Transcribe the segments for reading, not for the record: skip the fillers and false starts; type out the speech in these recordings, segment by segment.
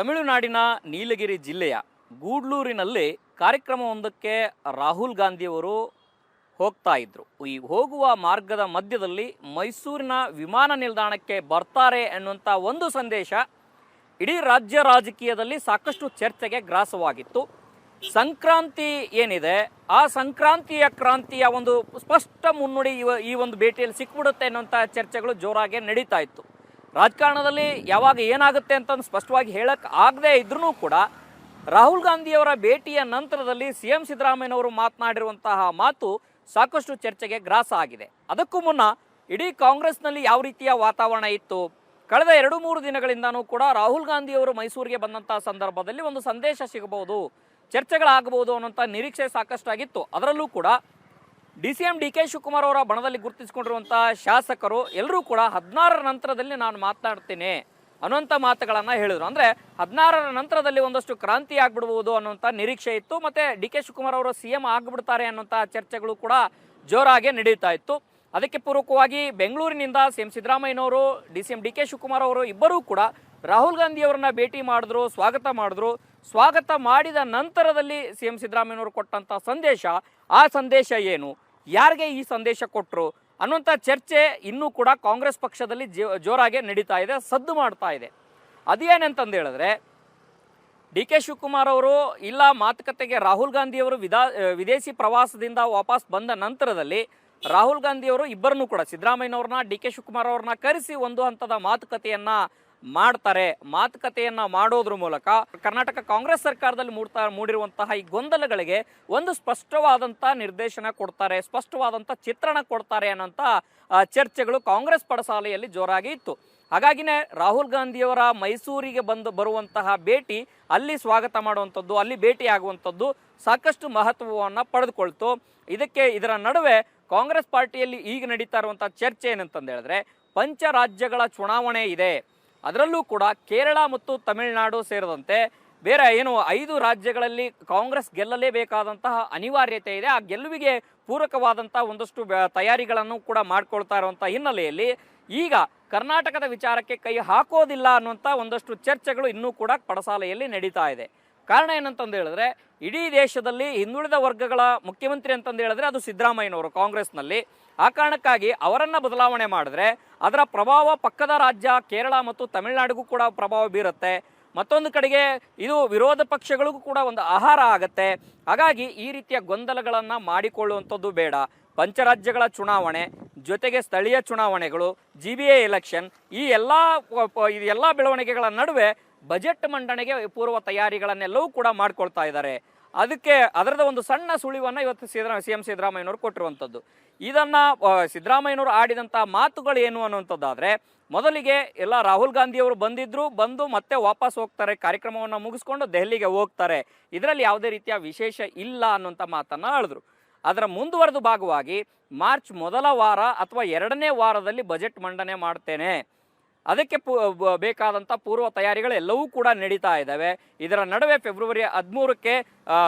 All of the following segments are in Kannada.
ತಮಿಳುನಾಡಿನ ನೀಲಗಿರಿ ಜಿಲ್ಲೆಯ ಗೂಡ್ಲೂರಿನಲ್ಲಿ ಕಾರ್ಯಕ್ರಮವೊಂದಕ್ಕೆ ರಾಹುಲ್ ಗಾಂಧಿಯವರು ಹೋಗ್ತಾ ಇದ್ರು. ಈ ಹೋಗುವ ಮಾರ್ಗದ ಮಧ್ಯದಲ್ಲಿ ಮೈಸೂರಿನ ವಿಮಾನ ನಿಲ್ದಾಣಕ್ಕೆ ಬರ್ತಾರೆ ಅನ್ನುವಂಥ ಒಂದು ಸಂದೇಶ ಇಡೀ ರಾಜ್ಯ ರಾಜಕೀಯದಲ್ಲಿ ಸಾಕಷ್ಟು ಚರ್ಚೆಗೆ ಗ್ರಾಸವಾಗಿತ್ತು. ಸಂಕ್ರಾಂತಿ ಏನಿದೆ, ಆ ಸಂಕ್ರಾಂತಿಯ ಕ್ರಾಂತಿಯ ಒಂದು ಸ್ಪಷ್ಟ ಮುನ್ನುಡಿ ಈ ಒಂದು ಭೇಟಿಯಲ್ಲಿ ಸಿಕ್ಬಿಡುತ್ತೆ ಅನ್ನುವಂಥ ಚರ್ಚೆಗಳು ಜೋರಾಗಿ ನಡೀತಾ ಇತ್ತು. ರಾಜಕಾರಣದಲ್ಲಿ ಯಾವಾಗ ಏನಾಗುತ್ತೆ ಅಂತ ಸ್ಪಷ್ಟವಾಗಿ ಹೇಳಕ್ಕೆ ಆಗದೇ ಇದ್ರೂ ಕೂಡ ರಾಹುಲ್ ಗಾಂಧಿಯವರ ಭೇಟಿಯ ನಂತರದಲ್ಲಿ CM ಸಿದ್ದರಾಮಯ್ಯನವರು ಮಾತನಾಡಿರುವಂತಹ ಮಾತು ಸಾಕಷ್ಟು ಚರ್ಚೆಗೆ ಗ್ರಾಸ ಆಗಿದೆ. ಅದಕ್ಕೂ ಮುನ್ನ ಇಡೀ ಕಾಂಗ್ರೆಸ್ನಲ್ಲಿ ಯಾವ ರೀತಿಯ ವಾತಾವರಣ ಇತ್ತು, ಕಳೆದ 2-3 ದಿನಗಳಿಂದನೂ ಕೂಡ ರಾಹುಲ್ ಗಾಂಧಿಯವರು ಮೈಸೂರಿಗೆ ಬಂದಂತಹ ಸಂದರ್ಭದಲ್ಲಿ ಒಂದು ಸಂದೇಶ ಸಿಗಬಹುದು, ಚರ್ಚೆಗಳಾಗಬಹುದು ಅನ್ನೋಂಥ ನಿರೀಕ್ಷೆ ಸಾಕಷ್ಟಾಗಿತ್ತು. ಅದರಲ್ಲೂ ಕೂಡ DCM DK ಶಿವಕುಮಾರ್ ಅವರ ಬಣದಲ್ಲಿ ಗುರುತಿಸಿಕೊಂಡಿರುವಂಥ ಶಾಸಕರು ಎಲ್ಲರೂ ಕೂಡ 16ರ ನಂತರದಲ್ಲಿ ನಾನು ಮಾತನಾಡ್ತೇನೆ ಅನ್ನುವಂಥ ಮಾತುಗಳನ್ನು ಹೇಳಿದರು. ಅಂದರೆ 16ರ ನಂತರದಲ್ಲಿ ಒಂದಷ್ಟು ಕ್ರಾಂತಿ ಆಗ್ಬಿಡ್ಬೋದು ಅನ್ನುವಂಥ ನಿರೀಕ್ಷೆ ಇತ್ತು. ಮತ್ತು DK ಶಿವಕುಮಾರ್ ಅವರು CM ಆಗಿಬಿಡ್ತಾರೆ ಅನ್ನುವಂಥ ಚರ್ಚೆಗಳು ಕೂಡ ಜೋರಾಗಿ ನಡೀತಾ ಇತ್ತು. ಅದಕ್ಕೆ ಪೂರಕವಾಗಿ ಬೆಂಗಳೂರಿನಿಂದ CM ಸಿದ್ದರಾಮಯ್ಯನವರು, DCM DK ಶಿವಕುಮಾರ್ ಅವರು ಇಬ್ಬರೂ ಕೂಡ ರಾಹುಲ್ ಗಾಂಧಿಯವರನ್ನ ಭೇಟಿ ಮಾಡಿದ್ರು, ಸ್ವಾಗತ ಮಾಡಿದ ನಂತರದಲ್ಲಿ CM ಸಿದ್ದರಾಮಯ್ಯನವರು ಕೊಟ್ಟಂಥ ಸಂದೇಶ, ಆ ಸಂದೇಶ ಏನು, ಯಾರಿಗೆ ಈ ಸಂದೇಶ ಕೊಟ್ಟರು ಅನ್ನುವಂಥ ಚರ್ಚೆ ಇನ್ನೂ ಕೂಡ ಕಾಂಗ್ರೆಸ್ ಪಕ್ಷದಲ್ಲಿ ಜೋರಾಗಿ ನಡೀತಾ ಇದೆ, ಸದ್ದು ಮಾಡ್ತಾ ಇದೆ. ಅದೇನಂತಂದು ಹೇಳಿದ್ರೆ, DK ಶಿವಕುಮಾರ್ ಅವರು ಇಲ್ಲ ಮಾತುಕತೆಗೆ ರಾಹುಲ್ ಗಾಂಧಿಯವರು ವಿದೇಶಿ ಪ್ರವಾಸದಿಂದ ವಾಪಸ್ ಬಂದ ನಂತರದಲ್ಲಿ ರಾಹುಲ್ ಗಾಂಧಿಯವರು ಇಬ್ಬರನ್ನೂ ಕೂಡ ಸಿದ್ದರಾಮಯ್ಯನವ್ರನ್ನ DK ಶಿವಕುಮಾರ್ ಅವ್ರನ್ನ ಕರೆಸಿ ಒಂದು ಹಂತದ ಮಾತುಕತೆಯನ್ನು ಮಾಡ್ತಾರೆ. ಮಾತುಕತೆಯನ್ನು ಮಾಡೋದ್ರ ಮೂಲಕ ಕರ್ನಾಟಕ ಕಾಂಗ್ರೆಸ್ ಸರ್ಕಾರದಲ್ಲಿ ಮೂಡಿರುವಂತಹ ಈ ಗೊಂದಲಗಳಿಗೆ ಒಂದು ಸ್ಪಷ್ಟವಾದಂಥ ನಿರ್ದೇಶನ ಕೊಡ್ತಾರೆ, ಸ್ಪಷ್ಟವಾದಂಥ ಚಿತ್ರಣ ಕೊಡ್ತಾರೆ ಅನ್ನೋಂಥ ಚರ್ಚೆಗಳು ಕಾಂಗ್ರೆಸ್ ಪಡಸಾಲೆಯಲ್ಲಿ ಜೋರಾಗಿ ಇತ್ತು. ಹಾಗಾಗಿನೇ ರಾಹುಲ್ ಗಾಂಧಿಯವರ ಮೈಸೂರಿಗೆ ಬರುವಂತಹ ಭೇಟಿ, ಅಲ್ಲಿ ಸ್ವಾಗತ ಮಾಡುವಂಥದ್ದು, ಅಲ್ಲಿ ಭೇಟಿ ಆಗುವಂಥದ್ದು ಸಾಕಷ್ಟು ಮಹತ್ವವನ್ನು ಪಡೆದುಕೊಳ್ತು. ಇದರ ನಡುವೆ ಕಾಂಗ್ರೆಸ್ ಪಾರ್ಟಿಯಲ್ಲಿ ಈಗ ನಡೀತಾ ಇರುವಂಥ ಚರ್ಚೆ ಏನಂತಂದು ಹೇಳಿದ್ರೆ, ಪಂಚರಾಜ್ಯಗಳ ಚುನಾವಣೆ ಇದೆ. ಅದರಲ್ಲೂ ಕೂಡ ಕೇರಳ ಮತ್ತು ತಮಿಳುನಾಡು ಸೇರಿದಂತೆ ಬೇರೆ 5 ರಾಜ್ಯಗಳಲ್ಲಿ ಕಾಂಗ್ರೆಸ್ ಗೆಲ್ಲಲೇಬೇಕಾದಂತಹ ಅನಿವಾರ್ಯತೆ ಇದೆ. ಆ ಗೆಲುವಿಗೆ ಪೂರಕವಾದಂಥ ಒಂದಷ್ಟು ತಯಾರಿಗಳನ್ನು ಕೂಡ ಮಾಡ್ಕೊಳ್ತಾ ಇರುವಂಥ ಹಿನ್ನೆಲೆಯಲ್ಲಿ ಈಗ ಕರ್ನಾಟಕದ ವಿಚಾರಕ್ಕೆ ಕೈ ಹಾಕೋದಿಲ್ಲ ಅನ್ನುವಂಥ ಒಂದಷ್ಟು ಚರ್ಚೆಗಳು ಇನ್ನೂ ಕೂಡ ಪಡಸಾಲೆಯಲ್ಲಿ ನಡೀತಾ ಇದೆ. ಕಾರಣ ಏನಂತಂದು ಹೇಳಿದ್ರೆ, ಇಡೀ ದೇಶದಲ್ಲಿ ಹಿಂದುಳಿದ ವರ್ಗಗಳ ಮುಖ್ಯಮಂತ್ರಿ ಅಂತಂದು ಹೇಳಿದ್ರೆ ಅದು ಸಿದ್ದರಾಮಯ್ಯನವರು ಕಾಂಗ್ರೆಸ್ನಲ್ಲಿ. ಆ ಕಾರಣಕ್ಕಾಗಿ ಅವರನ್ನು ಬದಲಾವಣೆ ಮಾಡಿದ್ರೆ ಅದರ ಪ್ರಭಾವ ಪಕ್ಕದ ರಾಜ್ಯ ಕೇರಳ ಮತ್ತು ತಮಿಳುನಾಡಿಗೂ ಕೂಡ ಪ್ರಭಾವ ಬೀರುತ್ತೆ. ಮತ್ತೊಂದು ಕಡೆಗೆ ಇದು ವಿರೋಧ ಪಕ್ಷಗಳಿಗೂ ಕೂಡ ಒಂದು ಆಹಾರ ಆಗತ್ತೆ. ಹಾಗಾಗಿ ಈ ರೀತಿಯ ಗೊಂದಲಗಳನ್ನು ಮಾಡಿಕೊಳ್ಳುವಂಥದ್ದು ಬೇಡ. ಪಂಚರಾಜ್ಯಗಳ ಚುನಾವಣೆ ಜೊತೆಗೆ ಸ್ಥಳೀಯ ಚುನಾವಣೆಗಳು, GBA ಎಲೆಕ್ಷನ್, ಈ ಎಲ್ಲ ಬೆಳವಣಿಗೆಗಳ ನಡುವೆ ಬಜೆಟ್ ಮಂಡನೆಗೆ ಪೂರ್ವ ತಯಾರಿಗಳನ್ನೆಲ್ಲವೂ ಕೂಡ ಮಾಡ್ಕೊಳ್ತಾ ಇದ್ದಾರೆ. ಅದರದ ಒಂದು ಸಣ್ಣ ಸುಳಿವನ್ನು ಇವತ್ತು CM ಸಿದ್ದರಾಮಯ್ಯನವರು ಕೊಟ್ಟಿರುವಂಥದ್ದು. ಇದನ್ನು ಸಿದ್ದರಾಮಯ್ಯನವರು ಆಡಿದಂಥ ಮಾತುಗಳು ಏನು ಅನ್ನುವಂಥದ್ದಾದರೆ, ಮೊದಲಿಗೆ ಎಲ್ಲ ರಾಹುಲ್ ಗಾಂಧಿಯವರು ಬಂದು ಮತ್ತೆ ವಾಪಸ್ ಹೋಗ್ತಾರೆ, ಕಾರ್ಯಕ್ರಮವನ್ನು ಮುಗಿಸ್ಕೊಂಡು ದೆಹಲಿಗೆ ಹೋಗ್ತಾರೆ, ಇದರಲ್ಲಿ ಯಾವುದೇ ರೀತಿಯ ವಿಶೇಷ ಇಲ್ಲ ಅನ್ನುವಂಥ ಮಾತನ್ನು ಹೇಳಿದ್ರು. ಅದರ ಮುಂದುವರೆದ ಭಾಗವಾಗಿ ಮಾರ್ಚ್ ಮೊದಲ ವಾರ ಅಥವಾ 2ನೇ ವಾರದಲ್ಲಿ ಬಜೆಟ್ ಮಂಡನೆ ಮಾಡ್ತೇನೆ, ಅದಕ್ಕೆ ಬೇಕಾದಂಥ ಪೂರ್ವ ತಯಾರಿಗಳು ಎಲ್ಲವೂ ಕೂಡ ನಡೀತಾ ಇದ್ದಾವೆ. ಇದರ ನಡುವೆ ಫೆಬ್ರವರಿ 13ಕ್ಕೆ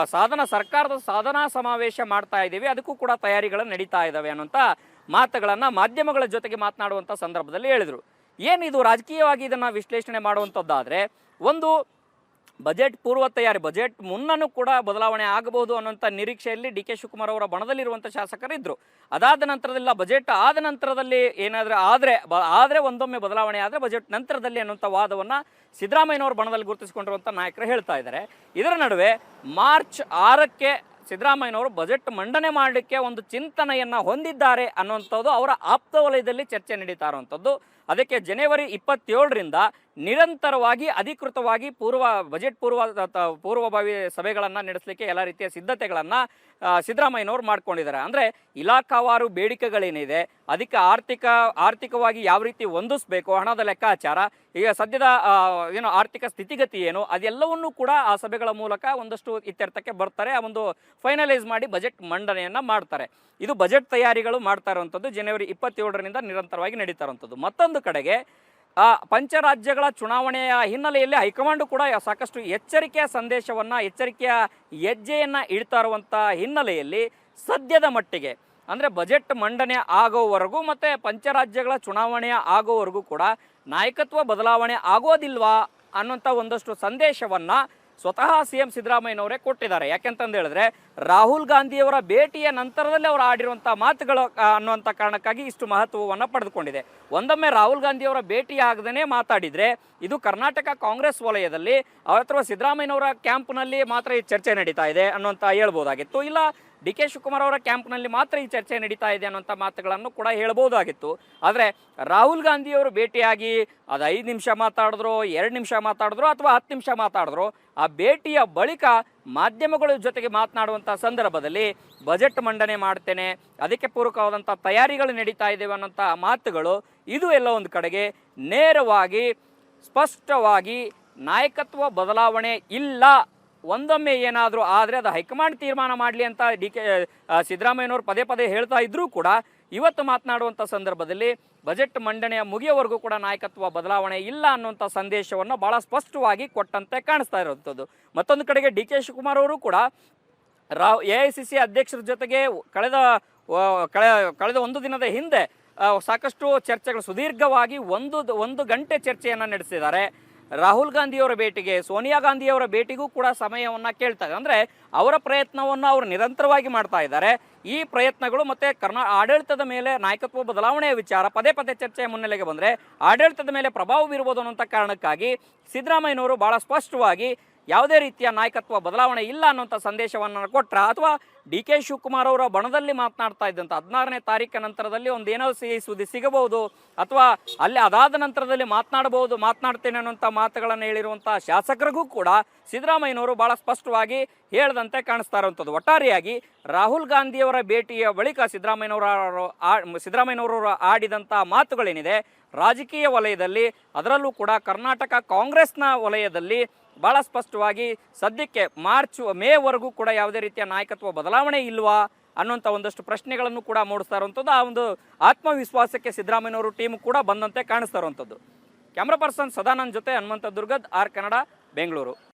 ಸರ್ಕಾರದ ಸಾಧನಾ ಸಮಾವೇಶ ಮಾಡ್ತಾ ಇದ್ದೀವಿ, ಅದಕ್ಕೂ ಕೂಡ ತಯಾರಿಗಳು ನಡೀತಾ ಇದ್ದಾವೆ ಅನ್ನೋಂಥ ಮಾತುಗಳನ್ನು ಮಾಧ್ಯಮಗಳ ಜೊತೆಗೆ ಮಾತನಾಡುವಂಥ ಸಂದರ್ಭದಲ್ಲಿ ಹೇಳಿದರು. ಏನಿದು ರಾಜಕೀಯವಾಗಿ ಇದನ್ನು ವಿಶ್ಲೇಷಣೆ ಮಾಡುವಂಥದ್ದಾದರೆ, ಒಂದು ಬಜೆಟ್ ಪೂರ್ವ ತಯಾರಿ, ಬಜೆಟ್ ಮುನ್ನೂ ಕೂಡ ಬದಲಾವಣೆ ಆಗಬಹುದು ಅನ್ನೋಂಥ ನಿರೀಕ್ಷೆಯಲ್ಲಿ DK ಶಿವಕುಮಾರ್ ಅವರ ಬಣದಲ್ಲಿರುವಂಥ ಶಾಸಕರಿದ್ದರು. ಅದಾದ ನಂತರದಲ್ಲ, ಬಜೆಟ್ ಆದ ನಂತರದಲ್ಲಿ ಏನಾದರೂ ಆದರೆ ಒಂದೊಮ್ಮೆ ಬದಲಾವಣೆ ಆದರೆ ಬಜೆಟ್ ನಂತರದಲ್ಲಿ ಅನ್ನುವಂಥ ವಾದವನ್ನು ಸಿದ್ದರಾಮಯ್ಯನವರು ಬಣದಲ್ಲಿ ಗುರುತಿಸಿಕೊಂಡಿರುವಂಥ ನಾಯಕರು ಹೇಳ್ತಾ ಇದ್ದಾರೆ. ಇದರ ನಡುವೆ ಮಾರ್ಚ್ 6ಕ್ಕೆ ಸಿದ್ದರಾಮಯ್ಯನವರು ಬಜೆಟ್ ಮಂಡನೆ ಮಾಡಲಿಕ್ಕೆ ಒಂದು ಚಿಂತನೆಯನ್ನು ಹೊಂದಿದ್ದಾರೆ ಅನ್ನುವಂಥದ್ದು ಅವರ ಆಪ್ತ ವಲಯದಲ್ಲಿ ಚರ್ಚೆ ನಡೀತಾ ಇರುವಂಥದ್ದು. ಅದಕ್ಕೆ ಜನವರಿ 27ರಿಂದ ನಿರಂತರವಾಗಿ ಅಧಿಕೃತವಾಗಿ ಬಜೆಟ್ ಪೂರ್ವಭಾವಿ ಸಭೆಗಳನ್ನು ನಡೆಸಲಿಕ್ಕೆ ಎಲ್ಲ ರೀತಿಯ ಸಿದ್ಧತೆಗಳನ್ನು ಸಿದ್ದರಾಮಯ್ಯನವರು ಮಾಡ್ಕೊಂಡಿದ್ದಾರೆ. ಅಂದರೆ ಇಲಾಖಾವಾರು ಬೇಡಿಕೆಗಳೇನಿದೆ, ಅದಕ್ಕೆ ಆರ್ಥಿಕವಾಗಿ ಯಾವ ರೀತಿ ಹೊಂದಿಸಬೇಕು, ಹಣದ ಲೆಕ್ಕಾಚಾರ, ಈಗ ಸದ್ಯದ ಆರ್ಥಿಕ ಸ್ಥಿತಿಗತಿ ಏನು, ಅದೆಲ್ಲವನ್ನೂ ಕೂಡ ಆ ಸಭೆಗಳ ಮೂಲಕ ಒಂದಷ್ಟು ಇತ್ಯರ್ಥಕ್ಕೆ ಬರ್ತಾರೆ. ಆ ಒಂದು ಫೈನಲೈಸ್ ಮಾಡಿ ಬಜೆಟ್ ಮಂಡನೆಯನ್ನು ಮಾಡ್ತಾರೆ. ಇದು ಬಜೆಟ್ ತಯಾರಿಗಳು ಮಾಡ್ತಾ ಇರುವಂಥದ್ದು ಜನವರಿ 27ರಿಂದ ನಿರಂತರವಾಗಿ ನಡೀತಾ ಇರುವಂಥದ್ದು. ಮತ್ತೊಂದು ಕಡೆಗೆ ಪಂಚರಾಜ್ಯಗಳ ಚುನಾವಣೆಯ ಹಿನ್ನೆಲೆಯಲ್ಲಿ ಹೈಕಮಾಂಡ್ ಕೂಡ ಸಾಕಷ್ಟು ಎಚ್ಚರಿಕೆಯ ಹೆಜ್ಜೆಯನ್ನು ಇಡ್ತಾ ಇರುವಂಥ ಹಿನ್ನೆಲೆಯಲ್ಲಿ ಸದ್ಯದ ಮಟ್ಟಿಗೆ ಅಂದರೆ ಬಜೆಟ್ ಮಂಡನೆ ಆಗೋವರೆಗೂ ಮತ್ತು ಪಂಚರಾಜ್ಯಗಳ ಚುನಾವಣೆ ಆಗೋವರೆಗೂ ಕೂಡ ನಾಯಕತ್ವ ಬದಲಾವಣೆ ಆಗೋದಿಲ್ವಾ ಅನ್ನೋಂಥ ಒಂದಷ್ಟು ಸಂದೇಶವನ್ನು ಸ್ವತಃ CM ಸಿದ್ದರಾಮಯ್ಯನವರೇ ಕೊಟ್ಟಿದ್ದಾರೆ. ಯಾಕೆಂತಂದು ಹೇಳಿದ್ರೆ ರಾಹುಲ್ ಗಾಂಧಿಯವರ ಭೇಟಿಯ ನಂತರದಲ್ಲಿ ಅವರು ಆಡಿರುವಂಥ ಮಾತುಗಳು ಅನ್ನುವಂಥ ಕಾರಣಕ್ಕಾಗಿ ಇಷ್ಟು ಮಹತ್ವವನ್ನು ಪಡೆದುಕೊಂಡಿದೆ. ಒಂದೊಮ್ಮೆ ರಾಹುಲ್ ಗಾಂಧಿಯವರ ಭೇಟಿ ಆಗದೇ ಮಾತಾಡಿದರೆ ಇದು ಕರ್ನಾಟಕ ಕಾಂಗ್ರೆಸ್ ವಲಯದಲ್ಲಿ ಅಥವಾ ಸಿದ್ದರಾಮಯ್ಯನವರ ಕ್ಯಾಂಪ್ನಲ್ಲಿ ಮಾತ್ರ ಈ ಚರ್ಚೆ ನಡೀತಾ ಇದೆ ಅನ್ನುವಂಥ ಹೇಳ್ಬೋದಾಗಿತ್ತು. ಇಲ್ಲ DK ಶಿವಕುಮಾರ್ ಅವರ ಕ್ಯಾಂಪ್ನಲ್ಲಿ ಮಾತ್ರ ಈ ಚರ್ಚೆ ನಡೀತಾ ಇದೆ ಅನ್ನೋಂಥ ಮಾತುಗಳನ್ನು ಕೂಡ ಹೇಳ್ಬೋದಾಗಿತ್ತು. ಆದರೆ ರಾಹುಲ್ ಗಾಂಧಿಯವರು ಭೇಟಿಯಾಗಿ ಅದು 5 ನಿಮಿಷ ಮಾತಾಡಿದ್ರು, 2 ನಿಮಿಷ ಮಾತಾಡಿದ್ರು ಅಥವಾ 10 ನಿಮಿಷ ಮಾತಾಡಿದ್ರು, ಆ ಭೇಟಿಯ ಬಳಿಕ ಮಾಧ್ಯಮಗಳ ಜೊತೆಗೆ ಮಾತನಾಡುವಂಥ ಸಂದರ್ಭದಲ್ಲಿ ಬಜೆಟ್ ಮಂಡನೆ ಮಾಡ್ತೇನೆ, ಅದಕ್ಕೆ ಪೂರಕವಾದಂಥ ತಯಾರಿಗಳು ನಡೀತಾ ಇದ್ದೇವೆ ಅನ್ನೋಂಥ ಮಾತುಗಳು ಇದು ಎಲ್ಲ ಒಂದು ಕಡೆಗೆ ನೇರವಾಗಿ ಸ್ಪಷ್ಟವಾಗಿ ನಾಯಕತ್ವ ಬದಲಾವಣೆ ಇಲ್ಲ, ಒಂದೊಮ್ಮೆ ಏನಾದರೂ ಆದರೆ ಅದು ಹೈಕಮಾಂಡ್ ತೀರ್ಮಾನ ಮಾಡಲಿ ಅಂತ ಸಿದ್ದರಾಮಯ್ಯನವರು ಪದೇ ಪದೇ ಹೇಳ್ತಾ ಇದ್ರೂ ಕೂಡ ಇವತ್ತು ಮಾತನಾಡುವಂಥ ಸಂದರ್ಭದಲ್ಲಿ ಬಜೆಟ್ ಮಂಡನೆಯ ಮುಗಿಯವರೆಗೂ ಕೂಡ ನಾಯಕತ್ವ ಬದಲಾವಣೆ ಇಲ್ಲ ಅನ್ನುವಂಥ ಸಂದೇಶವನ್ನು ಭಾಳ ಸ್ಪಷ್ಟವಾಗಿ ಕೊಟ್ಟಂತೆ ಕಾಣಿಸ್ತಾ ಇರುವಂಥದ್ದು. ಮತ್ತೊಂದು ಕಡೆಗೆ DK ಶಿವಕುಮಾರ್ ಅವರು ಕೂಡ AICC ಅಧ್ಯಕ್ಷರ ಜೊತೆಗೆ ಕಳೆದ ಒಂದು ದಿನದ ಹಿಂದೆ ಸಾಕಷ್ಟು ಚರ್ಚೆಗಳು ಸುದೀರ್ಘವಾಗಿ ಒಂದು ಗಂಟೆ ಚರ್ಚೆಯನ್ನು ನಡೆಸಿದ್ದಾರೆ. ರಾಹುಲ್ ಗಾಂಧಿಯವರ ಭೇಟಿಗೆ, ಸೋನಿಯಾ ಗಾಂಧಿಯವರ ಭೇಟಿಗೂ ಕೂಡ ಸಮಯವನ್ನು ಕೇಳ್ತಾರೆ. ಅಂದರೆ ಅವರ ಪ್ರಯತ್ನವನ್ನು ಅವರು ನಿರಂತರವಾಗಿ ಮಾಡ್ತಾ ಇದ್ದಾರೆ. ಈ ಪ್ರಯತ್ನಗಳು ಮತ್ತು ಆಡಳಿತದ ಮೇಲೆ ನಾಯಕತ್ವ ಬದಲಾವಣೆಯ ವಿಚಾರ ಪದೇ ಪದೇ ಚರ್ಚೆಯ ಮುನ್ನೆಲೆಗೆ ಬಂದರೆ ಆಡಳಿತದ ಮೇಲೆ ಪ್ರಭಾವ ಬೀರ್ಬೋದು ಅನ್ನೋಂಥ ಕಾರಣಕ್ಕಾಗಿ ಸಿದ್ದರಾಮಯ್ಯನವರು ಭಾಳ ಸ್ಪಷ್ಟವಾಗಿ ಯಾವುದೇ ರೀತಿಯ ನಾಯಕತ್ವ ಬದಲಾವಣೆ ಇಲ್ಲ ಅನ್ನೋಂಥ ಸಂದೇಶವನ್ನು ಕೊಟ್ಟರೆ, ಅಥವಾ DK ಶಿವಕುಮಾರ್ ಅವರ ಬಣದಲ್ಲಿ ಮಾತನಾಡ್ತಾ ಇದ್ದಂಥ 16ನೇ ತಾರೀಕಿನ ನಂತರದಲ್ಲಿ ಒಂದೇನೋ ಸಿಹಿ ಸುದ್ದಿ ಸಿಗಬಹುದು, ಅಥವಾ ಅಲ್ಲಿ ಅದಾದ ನಂತರದಲ್ಲಿ ಮಾತನಾಡ್ತೇನೆ ಅನ್ನೋಂಥ ಮಾತುಗಳನ್ನು ಹೇಳಿರುವಂಥ ಶಾಸಕರಿಗೂ ಕೂಡ ಸಿದ್ದರಾಮಯ್ಯನವರು ಭಾಳ ಸ್ಪಷ್ಟವಾಗಿ ಹೇಳದಂತೆ ಕಾಣಿಸ್ತಾ ಇರುವಂಥದ್ದು. ಒಟ್ಟಾರೆಯಾಗಿ ರಾಹುಲ್ ಗಾಂಧಿಯವರ ಭೇಟಿಯ ಬಳಿಕ ಸಿದ್ದರಾಮಯ್ಯನವರು ಆಡಿದಂಥ ಮಾತುಗಳೇನಿದೆ ರಾಜಕೀಯ ವಲಯದಲ್ಲಿ, ಅದರಲ್ಲೂ ಕೂಡ ಕರ್ನಾಟಕ ಕಾಂಗ್ರೆಸ್ನ ವಲಯದಲ್ಲಿ ಭಾಳ ಸ್ಪಷ್ಟವಾಗಿ ಸದ್ಯಕ್ಕೆ ಮೇವರೆಗೂ ಕೂಡ ಯಾವುದೇ ರೀತಿಯ ನಾಯಕತ್ವ ಬದಲಾವಣೆ ಇಲ್ವಾ ಅನ್ನೋಂಥ ಒಂದಷ್ಟು ಪ್ರಶ್ನೆಗಳನ್ನು ಕೂಡ ಮೂಡಿಸ್ತಾ ಇರುವಂಥದ್ದು. ಆ ಒಂದು ಆತ್ಮವಿಶ್ವಾಸಕ್ಕೆ ಸಿದ್ದರಾಮಯ್ಯನವರು ಟೀಮ್ ಕೂಡ ಬಂದಂತೆ ಕಾಣಿಸ್ತಾ ಇರುವಂಥದ್ದು. ಕ್ಯಾಮ್ರಾ ಪರ್ಸನ್ ಸದಾನಂದ್ ಜೊತೆ ಹನುಮಂತ ದುರ್ಗದ್, ಆರ್ ಕನ್ನಡ, ಬೆಂಗಳೂರು.